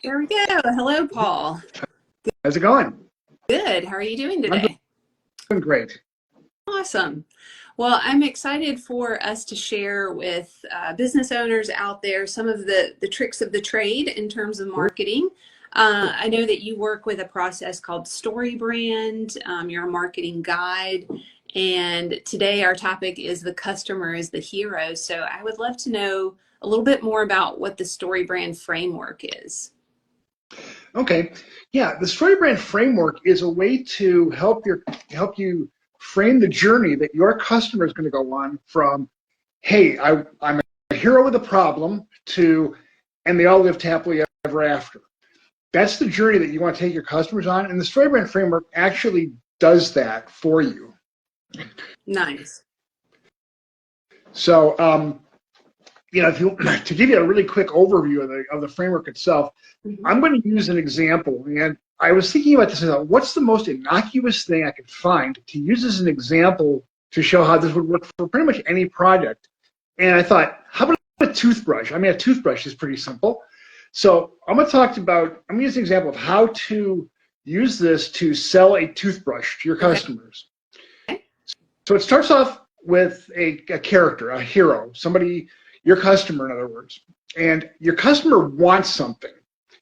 There we go. Hello, Paul. How's it going? Good. How are you doing I'm today? doing great. Awesome. Well, I'm excited for us to share with business owners out there some of the tricks of the trade in terms of Sure. marketing. I know that you work with a process called StoryBrand. You're a marketing guide. And today our topic is the customer is the hero. So I would love to know a little bit more about what the StoryBrand framework is. Okay. Yeah, the StoryBrand framework is a way to help you frame the journey that your customer is going to go on from, hey, I'm a hero with a problem to, and they all lived happily ever after. That's the journey that you want to take your customers on, and the StoryBrand framework actually does that for you. Nice. So, if you to give you a really quick overview of the framework itself, Mhm. I'm going to use an example. And I was thinking about this, what's the most innocuous thing I could find to use as an example to show how this would work for pretty much any project. And I thought, how about a toothbrush? I mean, a toothbrush is pretty simple. So I'm going to use an example of how to use this to sell a toothbrush to your Okay. customers. So it starts off with a character, a hero, somebody, your customer, in other words. And your customer wants something.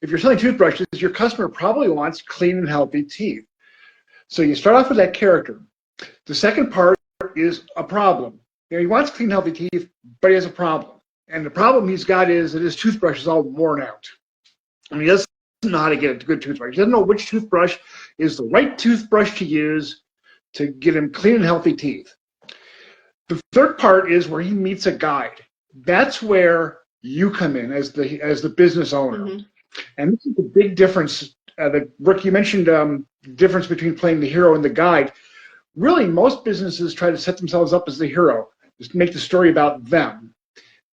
If you're selling toothbrushes, your customer probably wants clean and healthy teeth. So you start off with that character. The second part is a problem. He wants clean, healthy teeth, but he has a problem. And the problem he's got is that his toothbrush is all worn out. And he doesn't know how to get a good toothbrush. He doesn't know which toothbrush is the right toothbrush to use to get him clean and healthy teeth. The third part is where he meets a guide. That's where you come in as the business owner. Mm-hmm. And this is the big difference. Rick, you mentioned the difference between playing the hero and the guide. Really, most businesses try to set themselves up as the hero, just make the story about them.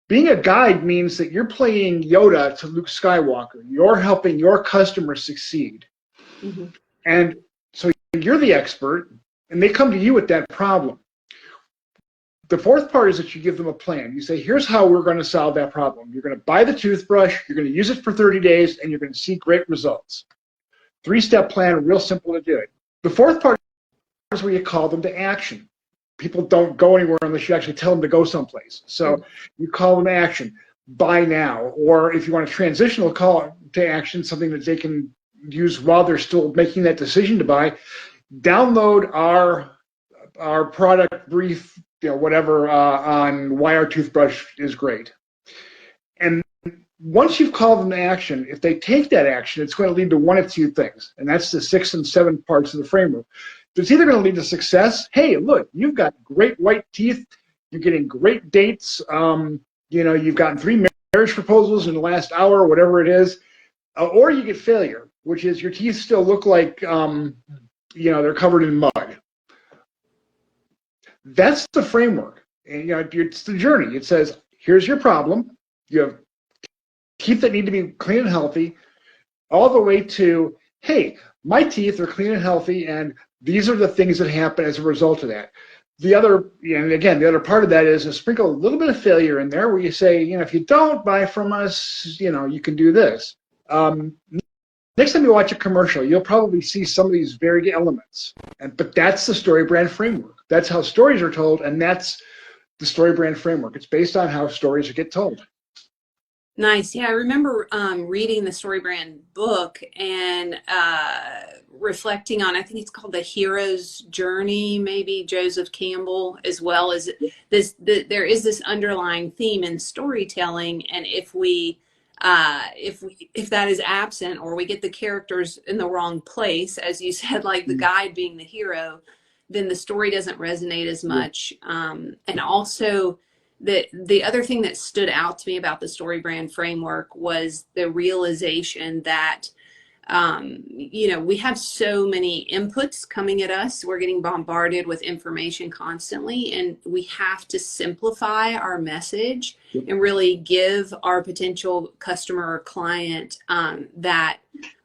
Being a guide means that you're playing Yoda to Luke Skywalker. You're helping your customer succeed. Mm-hmm. And so you're the expert, and they come to you with that problem. The fourth part is that you give them a plan. You say, here's how we're going to solve that problem. You're going to buy the toothbrush, you're going to use it for 30 days, and you're going to see great results. Three-step plan, real simple to do it. The fourth part is where you call them to action. People don't go anywhere unless you actually tell them to go someplace. So you call them to action. Buy now. Or if you want a transitional call to action, something that they can use while they're still making that decision to buy, download our product brief, whatever, on why our toothbrush is great. And once you've called them to action, if they take that action, it's going to lead to one of two things. And that's the 6 and 7 parts of the framework. It's either going to lead to success. Hey, look, you've got great white teeth. You're getting great dates. You've gotten 3 marriage proposals in the last hour, whatever it is. Or you get failure, which is your teeth still look like, they're covered in mud. That's the framework. And, it's the journey. It says, here's your problem. You have teeth that need to be clean and healthy, all the way to, hey, my teeth are clean and healthy, and these are the things that happen as a result of that. The other part of that is to sprinkle a little bit of failure in there where you say, if you don't buy from us, you can do this. Next time you watch a commercial, you'll probably see some of these very elements. But that's the StoryBrand framework. That's how stories are told, and that's the StoryBrand framework. It's based on how stories get told. Nice. Yeah, I remember reading the StoryBrand book and reflecting on, I think it's called The Hero's Journey, maybe Joseph Campbell, as well as there is this underlying theme in storytelling. And if that is absent, or we get the characters in the wrong place, as you said, like the guide being the hero, then the story doesn't resonate as much. And also, the other thing that stood out to me about the StoryBrand framework was the realization that we have so many inputs coming at us. We're getting bombarded with information constantly, and we have to simplify our message and really give our potential customer or client that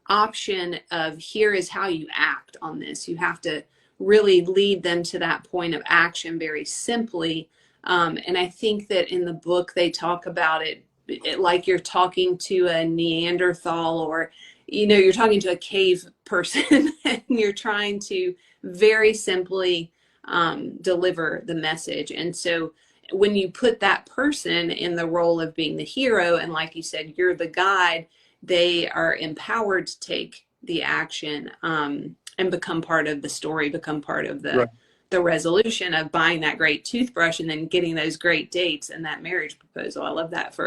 option of, here is how you act on this. You have to really lead them to that point of action very simply. And I think that in the book they talk about it like you're talking to a Neanderthal, or you're talking to a cave person and you're trying to very simply deliver the message. And so when you put that person in the role of being the hero, and like you said, you're the guide, they are empowered to take the action, and become part of the story, become part of Right. the resolution of buying that great toothbrush and then getting those great dates and that marriage proposal. I love that.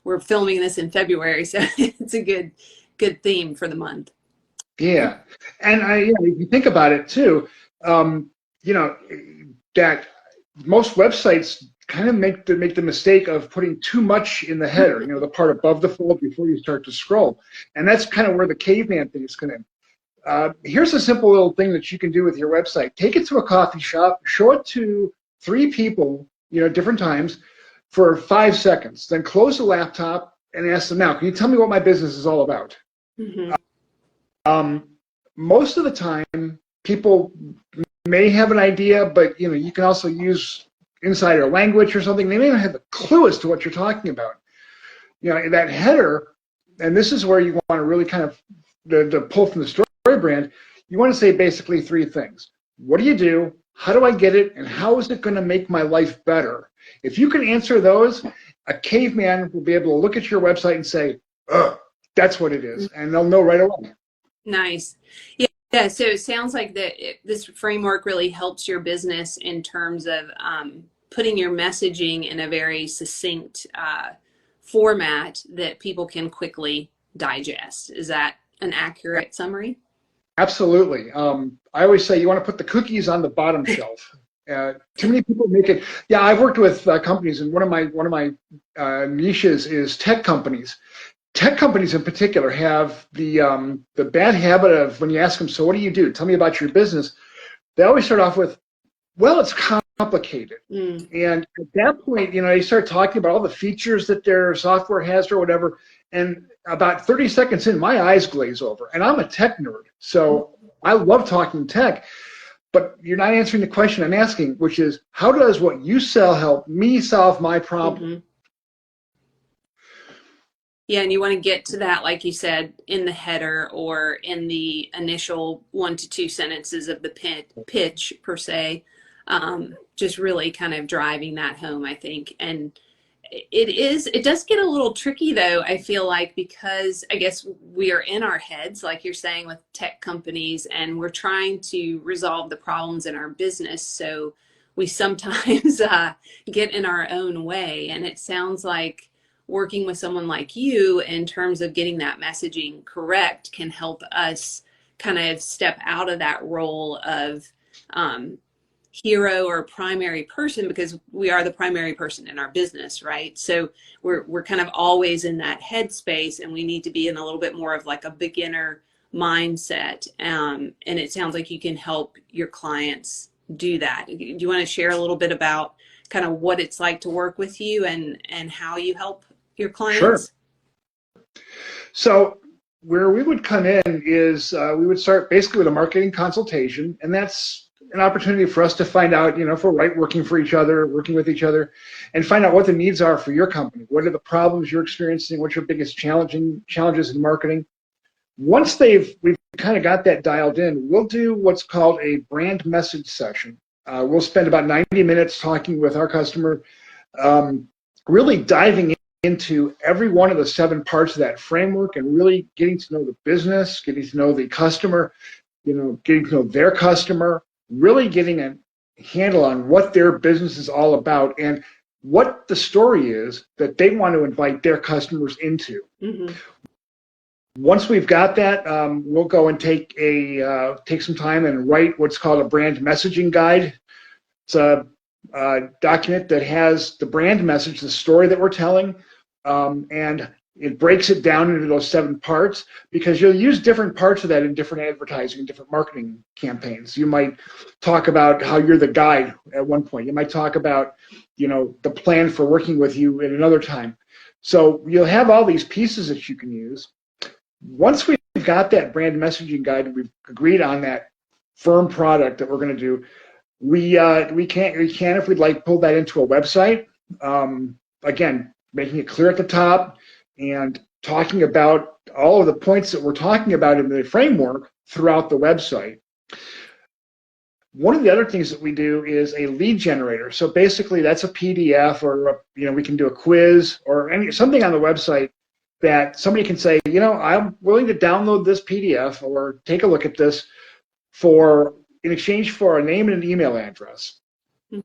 We're filming this in February, so it's a good theme for the month. Yeah, and if you think about it too, you know, that most websites kind of make the mistake of putting too much in the header, the part above the fold before you start to scroll, and that's kind of where the caveman thing is going to. Here's a simple little thing that you can do with your website. Take it to a coffee shop, show it to 3 people, different times, for 5 seconds. Then close the laptop and ask them, now, can you tell me what my business is all about? Mm-hmm. Most of the time, people may have an idea, but you can also use insider language or something. They may not have a clue as to what you're talking about. That header, and this is where you want to really kind of to pull from the StoryBrand. You want to say basically 3 things. What do you do? How do I get it? And how is it going to make my life better? If you can answer those, a caveman will be able to look at your website and say, "Ugh, that's what it is," and they'll know right away. Nice. Yeah. So it sounds like this framework really helps your business in terms of putting your messaging in a very succinct format that people can quickly digest. Is that an accurate summary? Absolutely. I always say you want to put the cookies on the bottom shelf. Too many people make it. Yeah, I've worked with companies, and one of my niches is tech companies. Tech companies in particular have the bad habit of, when you ask them, so what do you do? Tell me about your business. They always start off with, well, it's complicated. And at that point, they start talking about all the features that their software has or whatever. And about 30 seconds in, my eyes glaze over. And I'm a tech nerd, so I love talking tech. But you're not answering the question I'm asking, which is, how does what you sell help me solve my problem? Mm-hmm. Yeah, and you want to get to that, like you said, in the header or in the initial 1 to 2 sentences of the pitch per se, just really kind of driving that home, I think. And it does get a little tricky though, I feel like, because I guess we are in our heads, like you're saying, with tech companies, and we're trying to resolve the problems in our business. So we sometimes get in our own way. And it sounds like working with someone like you in terms of getting that messaging correct can help us kind of step out of that role of hero or primary person, because we are the primary person in our business, right? So we're kind of always in that headspace, and we need to be in a little bit more of like a beginner mindset. And it sounds like you can help your clients do that. Do you want to share a little bit about kind of what it's like to work with you and how you help your clients? Sure. So where we would come in is we would start basically with a marketing consultation, and that's an opportunity for us to find out, if we're working with each other, and find out what the needs are for your company. What are the problems you're experiencing? What's your biggest challenges in marketing? Once we've kind of got that dialed in, we'll do what's called a brand message session. We'll spend about 90 minutes talking with our customer, really diving into every one of the 7 parts of that framework, and really getting to know the business, getting to know the customer, getting to know their customer, really getting a handle on what their business is all about and what the story is that they want to invite their customers into. Mm-hmm. Once we've got that, we'll go and take some time and write what's called a brand messaging guide. It's a document that has the brand message, the story that we're telling, and it breaks it down into those 7 parts, because you'll use different parts of that in different advertising and different marketing campaigns. You might talk about how you're the guide at one point. You might talk about, the plan for working with you at another time. So you'll have all these pieces that you can use. Once we've got that brand messaging guide and we've agreed on that firm product that we're going to do, we can, if we'd like, pull that into a website. Again, making it clear at the top and talking about all of the points that we're talking about in the framework throughout the website. One of the other things that we do is a lead generator. So basically that's a PDF, or we can do a quiz or something on the website that somebody can say, I'm willing to download this PDF or take a look at this in exchange for a name and an email address.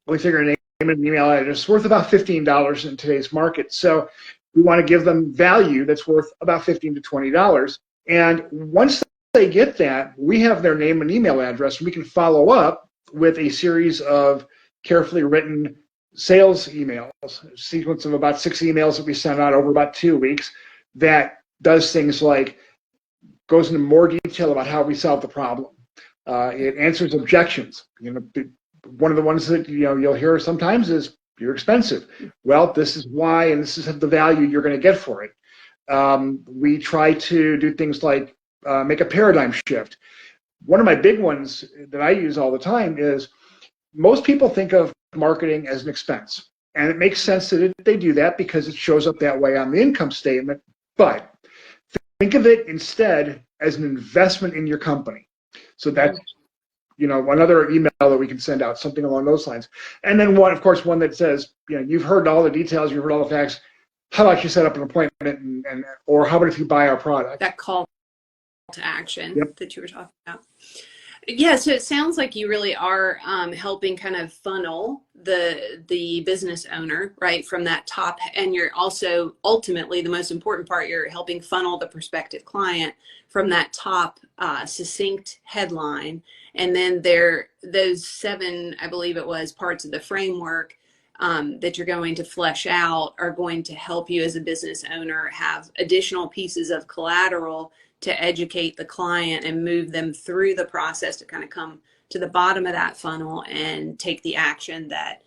We figure a name and an email address is worth about $15 in today's market. So we want to give them value that's worth about $15 to $20. And once they get that, we have their name and email address, and we can follow up with a series of carefully written sales emails, a sequence of about 6 emails that we send out over about 2 weeks that does things like goes into more detail about how we solve the problem. It answers objections. One of the ones that you'll hear sometimes is, you're expensive. Well, this is why, and this is the value you're going to get for it. We try to do things like make a paradigm shift. One of my big ones that I use all the time is, most people think of marketing as an expense. And it makes sense that they do that because it shows up that way on the income statement. But think of it instead as an investment in your company. So that's another email that we can send out, something along those lines. And then one that says, you've heard all the details, you've heard all the facts. How about you set up an appointment, or how about if you buy our product? That call to action that you were talking about. Yeah, so it sounds like you really are helping kind of funnel the business owner right from that top, and you're also ultimately, the most important part, you're helping funnel the prospective client from that top succinct headline, and then those 7, I believe it was, parts of the framework that you're going to flesh out are going to help you as a business owner have additional pieces of collateral to educate the client and move them through the process to kind of come to the bottom of that funnel and take the action that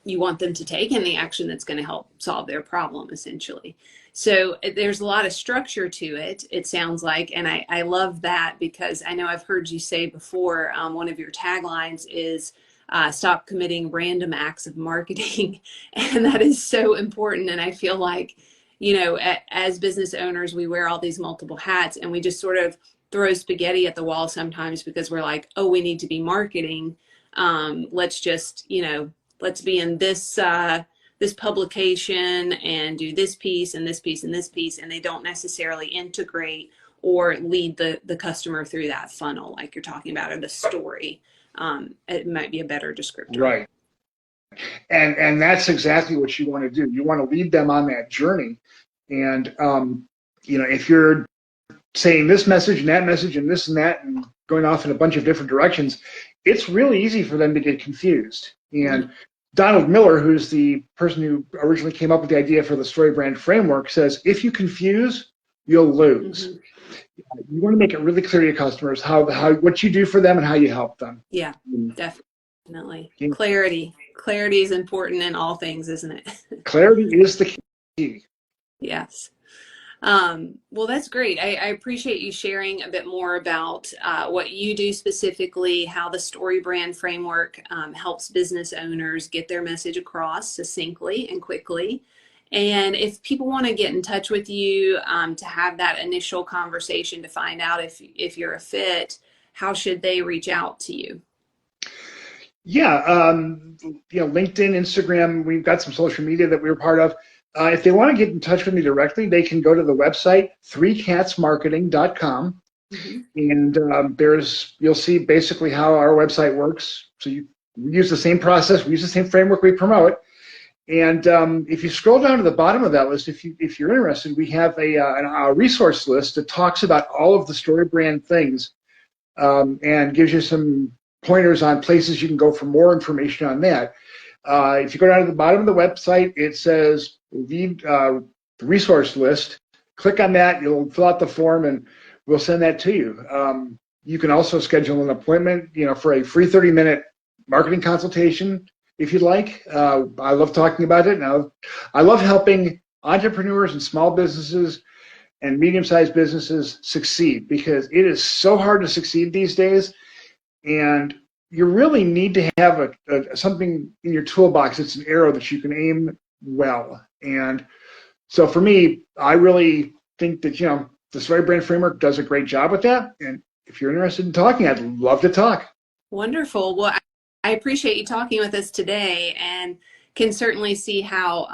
you want them to take, and the action that's going to help solve their problem, essentially. So there's a lot of structure to it, it sounds like, and I love that, because I know I've heard you say before, one of your taglines is stop committing random acts of marketing, and that is so important. And I feel like, as business owners, we wear all these multiple hats, and we just sort of throw spaghetti at the wall sometimes because we're like, oh, we need to be marketing. Let's just, let's be in this publication and do this piece and this piece and this piece. And they don't necessarily integrate or lead the customer through that funnel, like you're talking about, or the story. It might be a better descriptor. Right. And that's exactly what you want to do. You want to lead them on that journey. And, if you're saying this message and that message and this and that and going off in a bunch of different directions, it's really easy for them to get confused. And Donald Miller, who's the person who originally came up with the idea for the StoryBrand framework, says, if you confuse, you'll lose. You want to make it really clear to your customers what you do for them and how you help them. Yeah, definitely. Clarity is important in all things, isn't it? Clarity is the key. Yes. Well, that's great. I appreciate you sharing a bit more about what you do specifically, how the StoryBrand framework helps business owners get their message across succinctly and quickly. And if people want to get in touch with you to have that initial conversation to find out if you're a fit, how should they reach out to you? Yeah, LinkedIn, Instagram, we've got some social media that we're part of. If they want to get in touch with me directly, they can go to the website, 3catsmarketing.com. And you'll see basically how our website works. So we use the same process, we use the same framework we promote. And if you scroll down to the bottom of that list, if you're interested, we have a resource list that talks about all of the StoryBrand things and gives you some pointers on places you can go for more information on that. If you go down to the bottom of the website, it says read the resource list. Click on that, you'll fill out the form, and we'll send that to you. You can also schedule an appointment, for a free 30-minute marketing consultation if you'd like. I love talking about it. Now, I love helping entrepreneurs and small businesses and medium-sized businesses succeed, because it is so hard to succeed these days, and you really need to have something in your toolbox that's an arrow that you can aim well. And so for me, I really think that, the StoryBrand framework does a great job with that. And if you're interested in talking, I'd love to talk. Wonderful. Well, I appreciate you talking with us today, and can certainly see how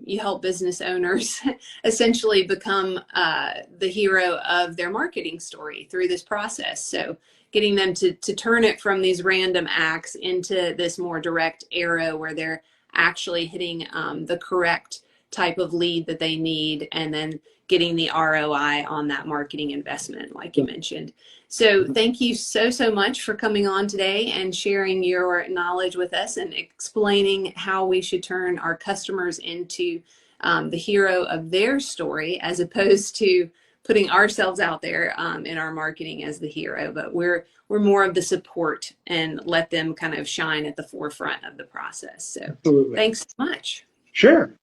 you help business owners essentially become the hero of their marketing story through this process. So getting them to turn it from these random acts into this more direct arrow where they're actually hitting the correct type of lead that they need, and then getting the ROI on that marketing investment, like you mentioned. So thank you so much for coming on today and sharing your knowledge with us and explaining how we should turn our customers into the hero of their story, as opposed to putting ourselves out there in our marketing as the hero. But we're more of the support and let them kind of shine at the forefront of the process. So Absolutely. Thanks so much. Sure.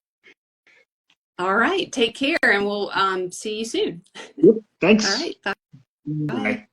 All right. Take care, and we'll see you soon. Thanks. All right. Bye. Bye.